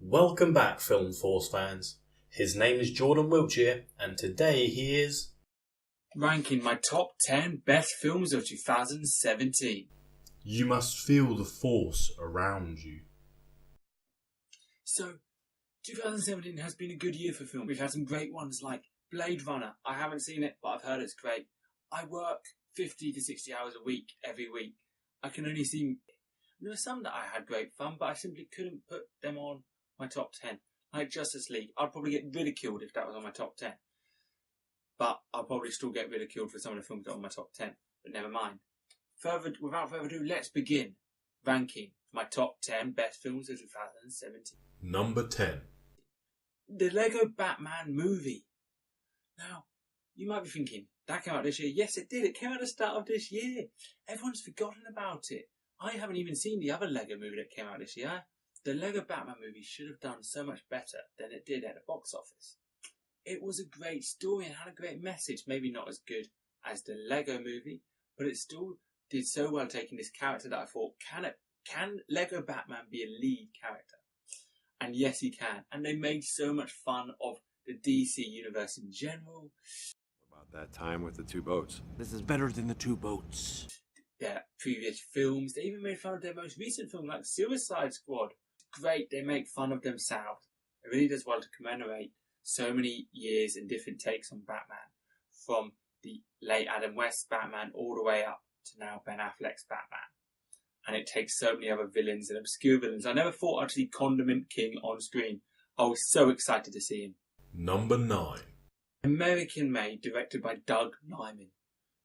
Welcome back, Film Force fans. His name is Jordan Wiltshire, and today he is ranking my top 10 best films of 2017. You must feel the force around you. So, 2017 has been a good year for film. We've had some great ones like Blade Runner. I haven't seen it, but I've heard it's great. I work 50 to 60 hours a week, every week. I can only see... There were some that I had great fun, but I simply couldn't put them on my top 10. Like Justice League, I'd probably get ridiculed if that was on my top 10. But I'll probably still get ridiculed for some of the films that are on my top 10. But never mind. Without further ado, let's begin ranking my top 10 best films of 2017. Number 10. The Lego Batman movie. Now, you might be thinking, that came out this year. Yes, it did. It came out at the start of this year. Everyone's forgotten about it. I haven't even seen the other Lego movie that came out this year. The Lego Batman movie should have done so much better than it did at the box office. It was a great story and had a great message. Maybe not as good as the Lego movie, but it still did so well taking this character that I thought, can Lego Batman be a lead character? And yes, he can. And they made so much fun of the DC universe in general. What about that time with the two boats? This is better than the two boats. Their previous films. They even made fun of their most recent film, like Suicide Squad. Great, they make fun of themselves. It really does well to commemorate so many years and different takes on Batman, from the late Adam West Batman all the way up to now Ben Affleck's Batman. And it takes so many other villains and obscure villains. I never thought I'd see Condiment King on screen. I was so excited to see him. Number 9. American Made, directed by Doug Liman.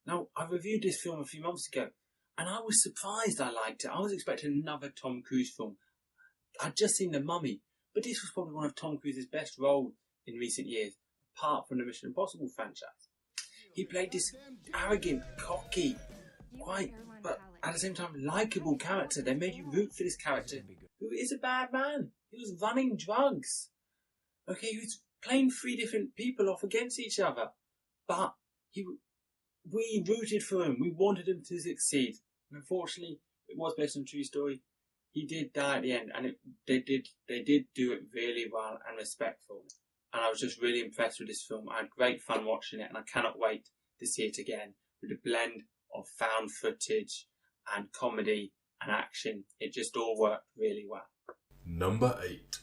Now, I reviewed this film a few months ago, and I was surprised I liked it. I was expecting another Tom Cruise film. I'd just seen The Mummy, but this was probably one of Tom Cruise's best roles in recent years, apart from the Mission Impossible franchise. He played this arrogant, cocky, but at the same time likeable character. They made you root for this character, who is a bad man. He was running drugs. Okay, he was playing 3 different people off against each other, but we rooted for him. We wanted him to succeed. And unfortunately, it was based on a true story. He did die at the end, and they did do it really well and respectful. And I was just really impressed with this film. I had great fun watching it, and I cannot wait to see it again with a blend of found footage and comedy and action. It just all worked really well. Number 8.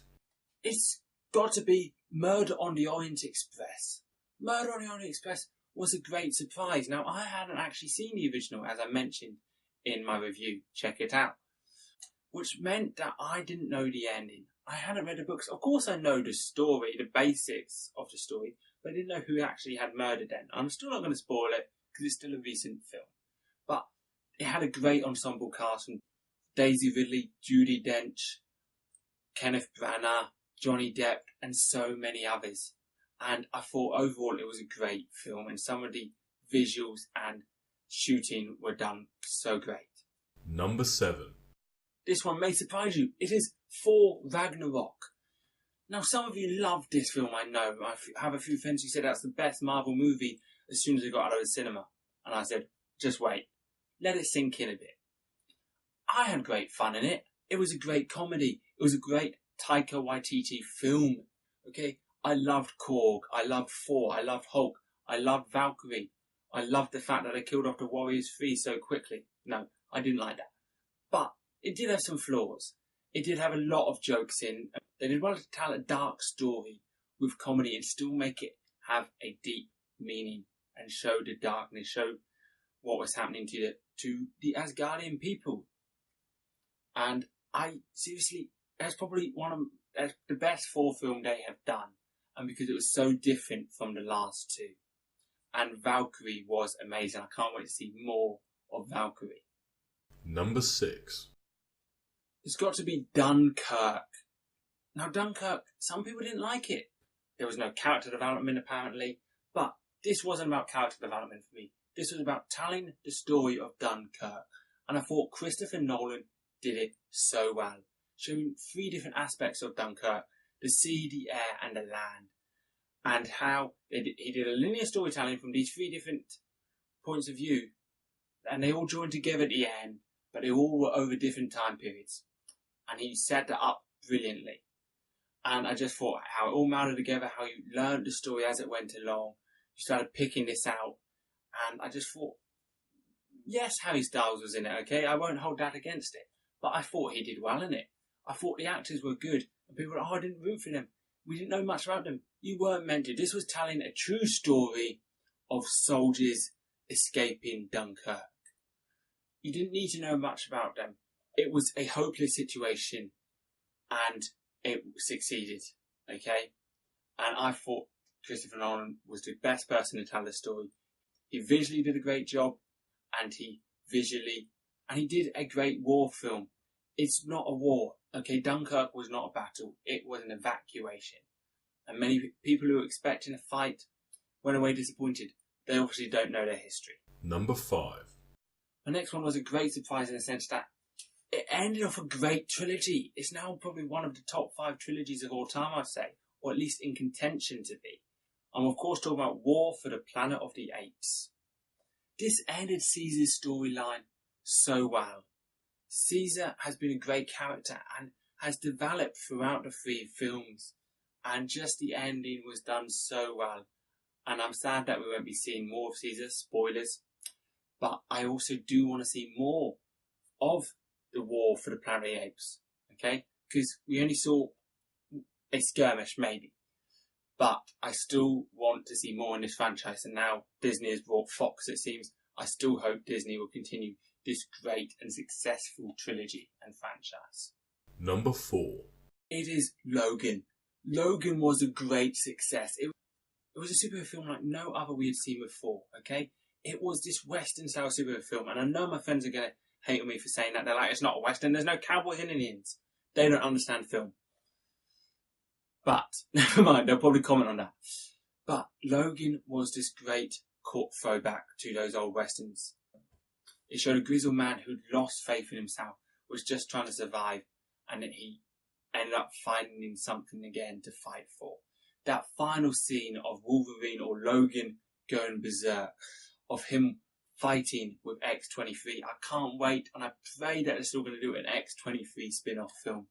It's got to be Murder on the Orient Express. Murder on the Orient Express was a great surprise. Now, I hadn't actually seen the original, as I mentioned in my review. Check it out. Which meant that I didn't know the ending. I hadn't read the books. Of course I know the story, the basics of the story, but I didn't know who actually had murdered them. I'm still not going to spoil it, because it's still a recent film. But it had a great ensemble cast from Daisy Ridley, Judi Dench, Kenneth Branagh, Johnny Depp, and so many others. And I thought overall it was a great film, and some of the visuals and shooting were done so great. Number 7. This one may surprise you. It is For Ragnarok. Now, some of you loved this film, I know. I have a few friends who said that's the best Marvel movie as soon as it got out of the cinema. And I said, just wait. Let it sink in a bit. I had great fun in it. It was a great comedy. It was a great Taika Waititi film. Okay? I loved Korg. I loved Thor. I loved Hulk. I loved Valkyrie. I loved the fact that they killed off the Warriors 3 so quickly. No, I didn't like that. But it did have some flaws. It did have a lot of jokes in. They did want to tell a dark story with comedy and still make it have a deep meaning and show the darkness, show what was happening to the Asgardian people. And that's probably that's the best Thor film they have done. And because it was so different from the last 2. And Valkyrie was amazing. I can't wait to see more of Valkyrie. Number 6. It's got to be Dunkirk. Now, Dunkirk, some people didn't like it. There was no character development, apparently. But this wasn't about character development for me. This was about telling the story of Dunkirk. And I thought Christopher Nolan did it so well. Showing 3 different aspects of Dunkirk. The sea, the air, and the land. And how he did a linear storytelling from these 3 different points of view. And they all joined together at the end. But they all were over different time periods. And he set that up brilliantly. And I just thought how it all melded together, how you learned the story as it went along. You started picking this out. And I just thought, yes, Harry Styles was in it, okay? I won't hold that against it. But I thought he did well in it. I thought the actors were good. And people were like, oh, I didn't root for them. We didn't know much about them. You weren't meant to. This was telling a true story of soldiers escaping Dunkirk. You didn't need to know much about them. It was a hopeless situation and it succeeded, okay? And I thought Christopher Nolan was the best person to tell the story. He visually did a great job and he did a great war film. It's not a war, okay? Dunkirk was not a battle. It was an evacuation. And many people who were expecting a fight went away disappointed. They obviously don't know their history. Number 5. The next one was a great surprise in the sense that it ended off a great trilogy. It's now probably one of the top 5 trilogies of all time, I'd say, or at least in contention to be. I'm of course talking about War for the Planet of the Apes. This ended Caesar's storyline so well. Caesar has been a great character and has developed throughout the 3 films, and just the ending was done so well. And I'm sad that we won't be seeing more of Caesar, spoilers, but I also do want to see more of the War for the Planet of the Apes, okay? Because we only saw a skirmish, maybe. But I still want to see more in this franchise, and now Disney has brought Fox, it seems. I still hope Disney will continue this great and successful trilogy and franchise. Number 4. It is Logan. Logan was a great success. It was a superhero film like no other we had seen before, okay? It was this Western-style superhero film, and I know my friends are going to hate on me for saying that. They're like, it's not a Western, there's no cowboys and Indians. They don't understand film. But, never mind, they'll probably comment on that. But Logan was this great cult throwback to those old Westerns. It showed a grizzled man who'd lost faith in himself, was just trying to survive, and that he ended up finding something again to fight for. That final scene of Wolverine or Logan going berserk, of him fighting with X-23, I can't wait, and I pray that they're still going to do an X-23 spin-off film.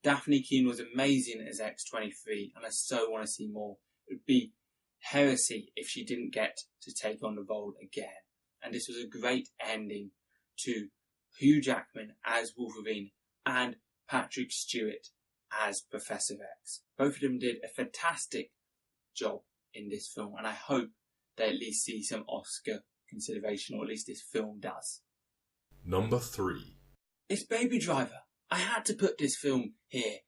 Daphne Keane was amazing as X-23, and I so want to see more. It would be heresy if she didn't get to take on the role again. And this was a great ending to Hugh Jackman as Wolverine and Patrick Stewart as Professor X. Both of them did a fantastic job in this film, and I hope they at least see some Oscar consideration, or at least this film does. Number 3. It's Baby Driver. I had to put this film here.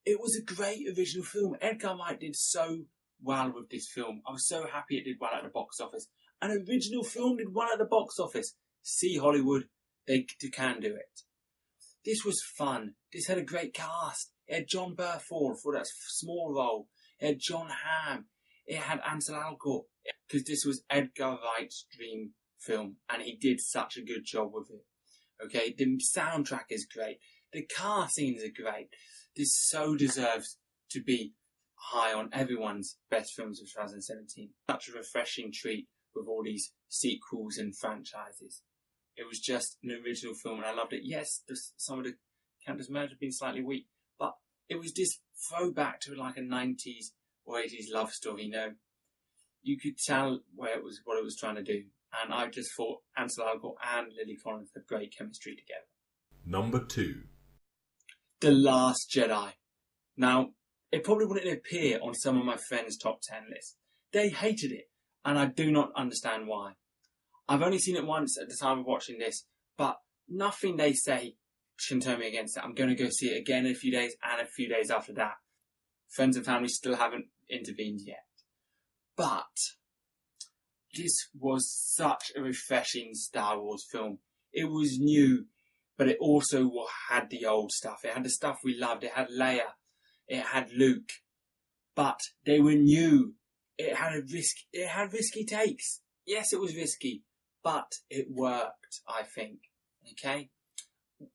It was a great original film. Edgar Wright did so well with this film. I was so happy it did well at the box office. An original film did well at the box office. See Hollywood, they can do it. This was fun. This had a great cast. It had John Burford for that small role. It had John Hamm. It had Ansel Elgort. Because this was Edgar Wright's dream film, and he did such a good job with it. Okay, the soundtrack is great. The car scenes are great. This so deserves to be high on everyone's best films of 2017. Such a refreshing treat with all these sequels and franchises. It was just an original film and I loved it. Yes, some of the characters may have been slightly weak, but it was this throwback to like a 90s or 80s love story, you know. You could tell what it was trying to do. And I just thought Ansel Elgort and Lily Collins had great chemistry together. Number 2. The Last Jedi. Now, it probably wouldn't appear on some of my friends' top 10 lists. They hated it, and I do not understand why. I've only seen it once at the time of watching this, but nothing they say can turn me against it. I'm going to go see it again in a few days, and a few days after that. Friends and family still haven't intervened yet. But this was such a refreshing Star Wars film. It was new, but it also had the old stuff. It had the stuff we loved. It had Leia. It had Luke. But they were new. It had risky takes. Yes, it was risky, but it worked, I think. Okay?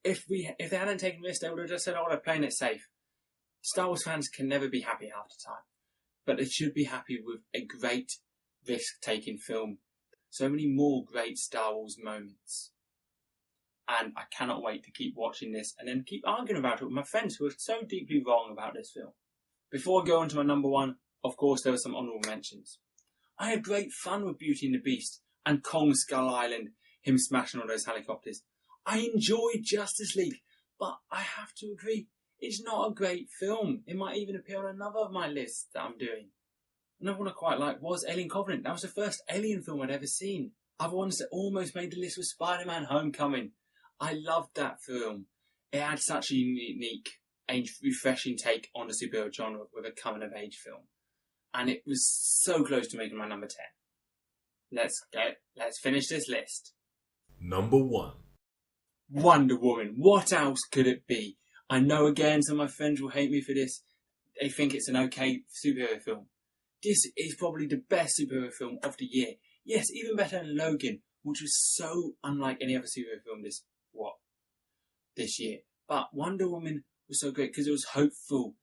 If they hadn't taken risks, they would have just said, oh, they're playing it safe. Star Wars fans can never be happy half the time. But they should be happy with a great risk-taking film. So many more great Star Wars moments. And I cannot wait to keep watching this and then keep arguing about it with my friends who are so deeply wrong about this film. Before I go on to my number one, of course there were some honourable mentions. I had great fun with Beauty and the Beast and Kong Skull Island, him smashing all those helicopters. I enjoyed Justice League, but I have to agree, it's not a great film. It might even appear on another of my lists that I'm doing. Another one I quite liked was Alien Covenant. That was the first Alien film I'd ever seen. Other ones that almost made the list was Spider-Man Homecoming. I loved that film. It had such a unique and refreshing take on the superhero genre with a coming-of-age film. And it was so close to making my number 10. Let's finish this list. Number 1. Wonder Woman. What else could it be? I know again some of my friends will hate me for this. They think it's an okay superhero film. This is probably the best superhero film of the year. Yes, even better than Logan, which was so unlike any other superhero film this year. But Wonder Woman was so great because it was hopeful.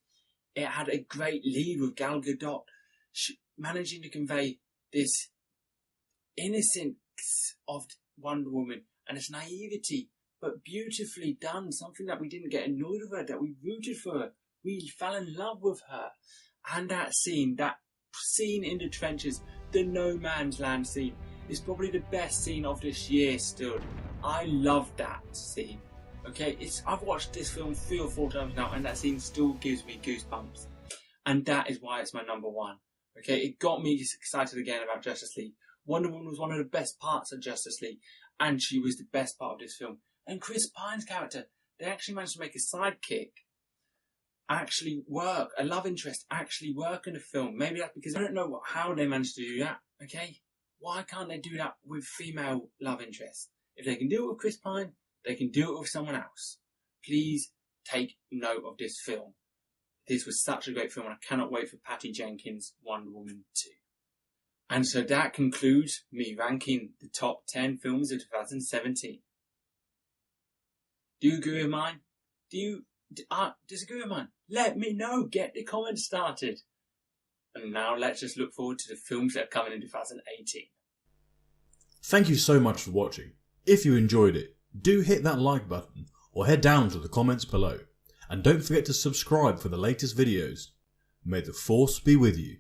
It had a great lead with Gal Gadot, managing to convey this innocence of Wonder Woman and its naivety, but beautifully done. Something that we didn't get annoyed with her, that we rooted for her. We fell in love with her. And that scene in the trenches, the no man's land scene, is probably the best scene of this year still. I love that scene. Okay, I've watched this film 3 or 4 times now, and that scene still gives me goosebumps. And that is why it's my number 1. Okay, it got me excited again about Justice League. Wonder Woman was one of the best parts of Justice League, and she was the best part of this film. And Chris Pine's character, they actually managed to make a sidekick actually work, a love interest actually work in the film. Maybe that's because I don't know how they managed to do that, okay? Why can't they do that with female love interests? If they can do it with Chris Pine, they can do it with someone else. Please take note of this film. This was such a great film, and I cannot wait for Patty Jenkins' Wonder Woman 2. And so that concludes me ranking the top 10 films of 2017. Do you agree with mine? Do you disagree with mine? Let me know. Get the comments started. And now let's just look forward to the films that are coming in 2018. Thank you so much for watching. If you enjoyed it, do hit that like button or head down to the comments below. And don't forget to subscribe for the latest videos. May the Force be with you.